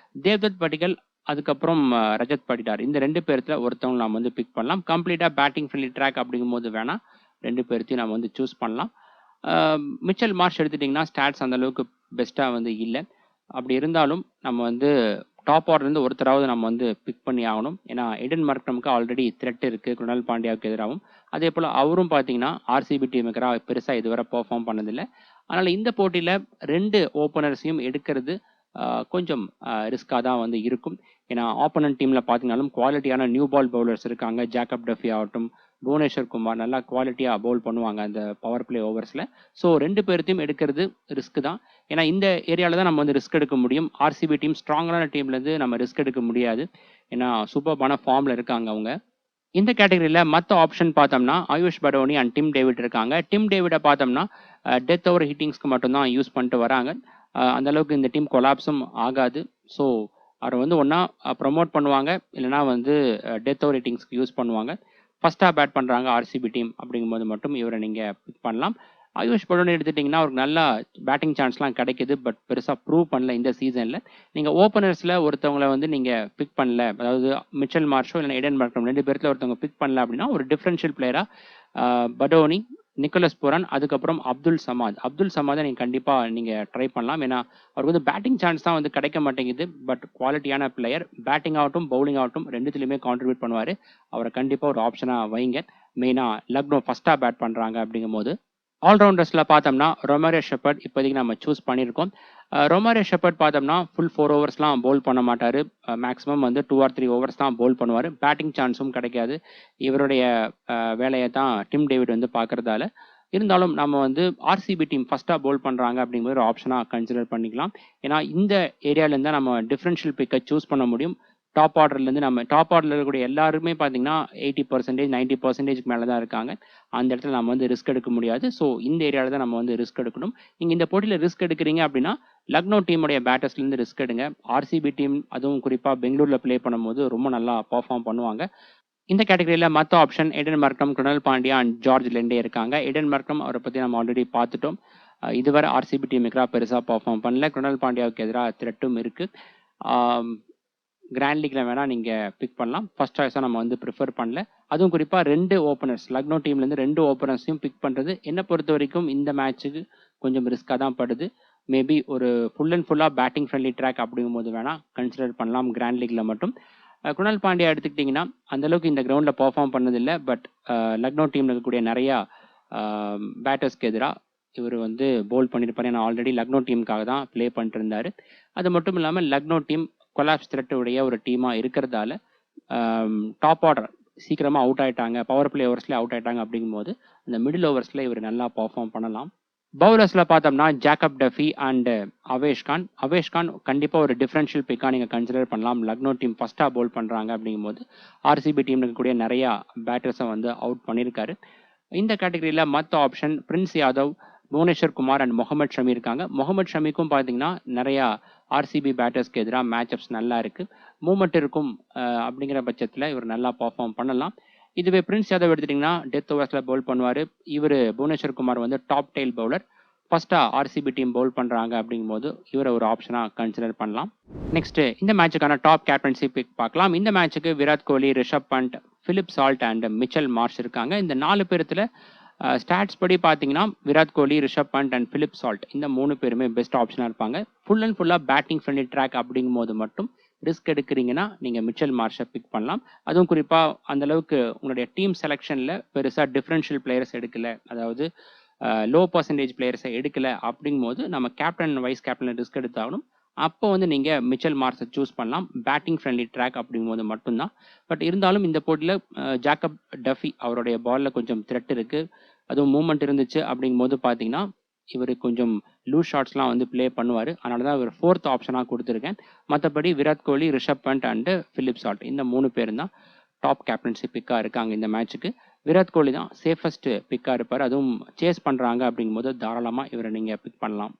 தேவ்தத் பட்டிகல் அதுக்கப்புறம் ரஜத் படிடார், இந்த 2 பேர்த்துல ஒருத்தவங்க நம்ம வந்து பிக் பண்ணலாம். கம்ப்ளீட்டாக பேட்டிங் ஃப்ரெண்ட்லி ட்ராக் அப்படிங்கும்போது வேணால் 2 பேர்த்தையும் நம்ம வந்து சூஸ் பண்ணலாம். மிச்சல் மார்ஷ் எடுத்துட்டிங்கன்னா ஸ்டாட்ஸ் அந்தளவுக்கு பெஸ்ட்டாக வந்து இல்லை. அப்படி இருந்தாலும் நம்ம வந்து டாப் ஆர்டர்லேருந்து ஒருத்தராவது நம்ம வந்து பிக் பண்ணி ஆகணும். ஏன்னா எடன் மார்க்ரமுக்கு ஆல்ரெடி த்ரெட் இருக்குது குருணால் பாண்டியாவுக்கு எதிராகவும். அதே போல் அவரும் பார்த்தீங்கன்னா ஆர்சிபி டீமுக்கு பெருசாக இதுவரை பெர்ஃபார்ம் பண்ணதில்லை. அதனால் இந்த போட்டியில் 2 ஓப்பனர்ஸையும் எடுக்கிறது கொஞ்சம் ரிஸ்காக தான் வந்து இருக்கும். ஏன்னா ஆப்போனன்ட் டீமில் பார்த்தீங்கன்னாலும் குவாலிட்டியான நியூ பால் பவுலர்ஸ் இருக்காங்க. ஜாக்கப் டஃபி ஆகட்டும், புவனேஸ்வர் குமார் நல்லா குவாலிட்டியாக பவுல் பண்ணுவாங்க அந்த பவர் பிளே ஓவர்ஸில். ஸோ 2 பேர்த்தையும் எடுக்கிறது ரிஸ்க் தான். ஏன்னா இந்த ஏரியாவில் தான் நம்ம வந்து ரிஸ்க் எடுக்க முடியும். ஆர்சிபி டீம் ஸ்ட்ராங்கான டீம்லேருந்து நம்ம ரிஸ்க் எடுக்க முடியாது. ஏன்னா சூப்பர்பான ஃபார்மில் இருக்காங்க அவங்க. இந்த கேட்டகரியில் மற்ற ஆப்ஷன் பார்த்தோம்னா AYUSH Badoni and Tim David இருக்காங்க. டிம் டேவிடை பார்த்தோம்னா டெத் ஓவர் ஹிட்டிங்ஸ்க்கு மட்டும்தான் யூஸ் பண்ணிட்டு வராங்க. அந்தளவுக்கு இந்த டீம் கொலாப்ஸும் ஆகாது. ஸோ அவரை வந்து ஒன்றா ப்ரமோட் பண்ணுவாங்க, இல்லைனா வந்து டெத் ஓவர் ஹிட்டிங்ஸ்க்கு யூஸ் பண்ணுவாங்க. ஃபஸ்ட்டாக பேட் பண்ணுறாங்க ஆர்சிபி டீம் அப்படிங்கும்போது மட்டும் இவரை நீங்கள் பிக் பண்ணலாம். ஆயுஷ் படோனி எடுத்துட்டிங்கன்னா அவருக்கு நல்லா பேட்டிங் சான்ஸ்லாம் கிடைக்குது. பட் பெருசாக ப்ரூவ் பண்ணல இந்த சீசனில். நீங்கள் ஓப்பனர்ஸில் ஒருத்தவங்களை வந்து நீங்கள் பிக் பண்ணல, அதாவது மிச்சல் மார்ஷோ இல்லை எடன் மார்க்ரம் 2 பேர்த்தில் ஒருத்தவங்க பிக் பண்ணல அப்படின்னா ஒரு டிஃப்ரென்ஷியல் பிளேயராக படோனி, நிக்கோலஸ் புரான், அதுக்கப்புறம் அப்துல் சமாதை நீங்கள் கண்டிப்பாக நீங்கள் ட்ரை பண்ணலாம். ஏன்னா அவருக்கு வந்து பேட்டிங் சான்ஸ் தான் வந்து கிடைக்க மாட்டேங்குது. பட் குவாலிட்டியான பிளேயர், பேட்டிங் ஆகட்டும் பவுலிங் ஆகட்டும் 2த்துலையுமே கான்ட்ரிபியூட் பண்ணுவார். அவரை கண்டிப்பாக ஒரு ஆப்ஷனாக வைங்க. மெயினாக லக்னோ ஃபஸ்ட்டாக பேட் பண்ணுறாங்க அப்படிங்கும்போது. ஆல்ரவுண்டர்ஸில் பார்த்தோம்னா ரொமாரியோ ஷெப்பர்ட் இப்போதைக்கு நம்ம சூஸ் பண்ணியிருக்கோம். ரொமாரியோ ஷெப்பர்ட் பார்த்தோம்னா ஃபுல் 4 ஓவர்ஸ்லாம் பவுல் பண்ண மாட்டார். மேக்ஸிமம் வந்து 2 or 3 ஓவர்ஸ் தான் பவுல் பண்ணுவார். பேட்டிங் சான்ஸும் கிடைக்காது. இவருடைய வேலையை தான் டிம் டேவிட் வந்து பார்க்குறதால, இருந்தாலும் நம்ம வந்து ஆர்சிபி டீம் ஃபஸ்ட்டாக பவுல் பண்ணுறாங்க அப்படிங்கிற ஒரு ஆப்ஷனாக கன்சிடர் பண்ணிக்கலாம். ஏன்னா இந்த ஏரியாவிலேருந்து தான் நம்ம டிஃப்ரென்ஷியல் பிக்கை சூஸ் பண்ண முடியும். டாப் ஆர்டர்லேருந்து நம்ம டாப் ஆர்டரில் இருக்கக்கூடிய எல்லாருமே பார்த்தீங்கன்னா 80% 90% மேலே தான் இருக்காங்க. அந்த இடத்துல நம்ம வந்து ரிஸ்க் எடுக்க முடியாது. ஸோ இந்த ஏரியாவில் தான் நம்ம வந்து ரிஸ்க் எடுக்கணும். நீங்கள் இந்த போட்டியில் ரிஸ்க் எடுக்கிறீங்க அப்படின்னா லக்னோ டீமுடைய பேட்டர்ஸ்லேருந்து ரிஸ்க் எடுங்க. ஆர்சிபி டீம் அதுவும் குறிப்பாக பெங்களூரில் ப்ளே பண்ணும்போது ரொம்ப நல்லா பர்ஃபார்ம் பண்ணுவாங்க. இந்த கேட்டகரியில் மற்ற option Aiden Markram, Krunal Pandya and George Linde இருக்காங்க. எடன் மார்க்ரம் அவரை பற்றி நம்ம ஆல்ரெடி பார்த்துட்டோம். இதுவரை ஆர்சிபி டீமுக்கு பெருசாக பர்ஃபார்ம் பண்ணல. குருணால் பாண்டியாவுக்கு எதிராக த்ரெட்டும் இருக்குது. கிராண்ட் லீக்ல வேணால் நீங்கள் பிக் பண்ணலாம். ஃபர்ஸ்ட் சாய்ஸாக நம்ம வந்து ப்ரிஃபர் பண்ணல. அதுவும் குறிப்பாக 2 ஓப்பனர்ஸ் லக்னோ டீம்லேருந்து 2 ஓப்பனர்ஸையும் பிக் பண்ணுறது என்னை பொறுத்த வரைக்கும் இந்த மேட்ச்சுக்கு கொஞ்சம் ரிஸ்க்காக தான் படுது. மேபி ஒரு ஃபுல் அண்ட் ஃபுல்லாக பேட்டிங் ஃப்ரெண்ட்லி ட்ராக் அப்படிங்கும்போது வேணால் கன்சிடர் பண்ணலாம் கிராண்ட் லீக்ல மட்டும். குருணால் பாண்டியா எடுத்துக்கிட்டிங்கன்னா அந்தளவுக்கு இந்த கிரவுண்டில் பர்ஃபார்ம் பண்ணதில்லை. பட் லக்னோ டீமில் இருக்கக்கூடிய நிறையா பேட்டர்ஸ்க்கு எதிராக இவர் வந்து பவுல் பண்ணியிருப்பார். ஏன்னா ஆல்ரெடி லக்னோ டீமுக்காக தான் ப்ளே பண்ணிட்டு இருந்தார். அது மட்டும் இல்லாமல் லக்னோ டீம் கொலாப்ஸ் த்ரெட் உடைய ஒரு டீமாக இருக்கிறதால டாப் ஆர்டர் சீக்கிரமாக அவுட் ஆகிட்டாங்க, பவர் பிளே ஓவர்ஸ்லேயே அவுட் ஆகிட்டாங்க அப்படிங்கும்போது அந்த மிடில் ஓவர்ஸில் இவர் நல்லா பர்ஃபார்ம் பண்ணலாம். பவுலர்ஸில் பார்த்தோம்னா Jacob Duffy and Avesh Khan கண்டிப்பாக ஒரு டிஃப்ரென்ஷியல் பிக்காக நீங்கள் கன்சிடர் பண்ணலாம். லக்னோ டீம் ஃபஸ்ட்டாக பவுல் பண்ணுறாங்க அப்படிங்கும்போது ஆர்சிபி டீமில் இருக்கக்கூடிய நிறையா பேட்டர்ஸை வந்து அவுட் பண்ணியிருக்காரு. இந்த கேட்டகரியில் மற்ற ஆப்ஷன் பிரின்ஸ் யாதவ், புவனேஸ்வர் குமார் அண்ட் முகமது ஷமி இருக்காங்க. முகமது ஷமிக்கும் பார்த்தீங்கன்னா நிறையா ஆர்சிபி பேட்டர்ஸ்க்கு எதிராக மேட்சப்ஸ் நல்லா இருக்குது, மூமெண்ட் இருக்கும். அப்படிங்கிற பட்சத்தில் இவர் நல்லா பர்ஃபார்ம் பண்ணலாம். இதுவே பிரின்ஸ் யாதவ் எடுத்துட்டிங்கன்னா டெத் ஓவர்ஸில் பவுல் பண்ணுவார். இவர் புவனேஸ்வர் குமார் வந்து டாப் டெயில் பவுலர். ஃபஸ்ட்டாக ஆர்சிபி டீம் பவுல் பண்ணுறாங்க அப்படிங்கும்போது இவரை ஒரு ஆப்ஷனாக கன்சிடர் பண்ணலாம். நெக்ஸ்ட்டு இந்த மேட்சுக்கான டாப் கேப்டன்சி பிக் பார்க்கலாம். இந்த மேட்சுக்கு Virat Kohli, Rishabh Pant, Philip Salt and Mitchell Marsh இருக்காங்க. இந்த 4 பேர்த்தில் ஸ்டாட்ஸ் படி பார்த்தீங்கன்னா Virat Kohli, Rishabh Pant and Philip Salt இந்த 3 பேருமே பெஸ்ட் ஆப்ஷனாக இருப்பாங்க. ஃபுல் அண்ட் ஃபுல்லாக பேட்டிங் ஃப்ரெண்ட்லி ட்ராக் அப்படிங்கும்போது மட்டும் ரிஸ்க் எடுக்கிறீங்கன்னா நீங்கள் மிச்சல் மார்ஷை பிக் பண்ணலாம். அதுவும் குறிப்பாக அந்தளவுக்கு உங்களுடைய டீம் செலெக்ஷனில் பெருசாக டிஃப்ரென்ஷியல் பிளேயர்ஸ் எடுக்கலை, அதாவது லோ பர்சன்டேஜ் பிளேயர்ஸை எடுக்கலை அப்படிங்கும்போது நம்ம கேப்டன் வைஸ் கேப்டன் ரிஸ்க் எடுத்தாகணும். அப்போ வந்து நீங்கள் மிச்சல் மார்ஷை சூஸ் பண்ணலாம். பேட்டிங் ஃப்ரெண்ட்லி ட்ராக் அப்படிங்கும்போது மட்டும்தான். பட் இருந்தாலும் இந்த போட்டியில் ஜாக்கப் டஃபி அவருடைய பாலில் கொஞ்சம் த்ரெட் இருக்குது, அதுவும் மூவ்மெண்ட் இருந்துச்சு அப்படிங்கும்போது பார்த்தீங்கன்னா இவர் கொஞ்சம் லூஸ் ஷாட்ஸ்லாம் வந்து ப்ளே பண்ணுவார். அதனால தான் இவர் 4th ஆப்ஷனாக கொடுத்துருக்கேன். மற்றபடி Virat Kohli, Rishabh Pant and Philip Salt இந்த 3 பேரும் தான் டாப் கேப்டன்சி பிக்காக இருக்காங்க இந்த மேட்ச்சுக்கு. விராட் கோலி தான் சேஃபஸ்ட் பிக்காக இருப்பார். அதுவும் சேஸ் பண்ணுறாங்க அப்படிங்கும்போது தாராளமாக இவரை நீங்கள் பிக் பண்ணலாம்.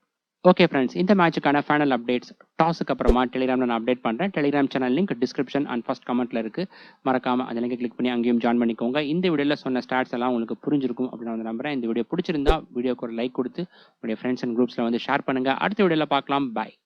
ஓகே ஃப்ரெண்ட்ஸ், இந்த மேட்சுக்கான ஃபைனல் அப்டேட்ஸ் டாஸுக்கு அப்புறமா டெலிகிராமில் நான் அப்டேட் பண்ணுறேன். Telegram channel link description and first கமெண்ட்டில் இருக்குது. மறக்காமல் அந்த லிங்கை கிளிக் பண்ணி அங்கேயும் ஜாயின் பண்ணிக்கோங்க. இந்த வீடியோவில் சொன்ன ஸ்டாட்ஸ் எல்லாம் உங்களுக்கு புரிஞ்சிருக்கும் அப்படின்னு நான் நம்புறேன். இந்த வீடியோ பிடிச்சிருந்தா வீடியோக்கு ஒரு லைக் கொடுத்து உங்களுடைய ஃப்ரெண்ட்ஸ் அண்ட் குரூப்ஸில் வந்து ஷேர் பண்ணுங்கள். அடுத்த வீடியோவில் பார்க்கலாம். பாய்.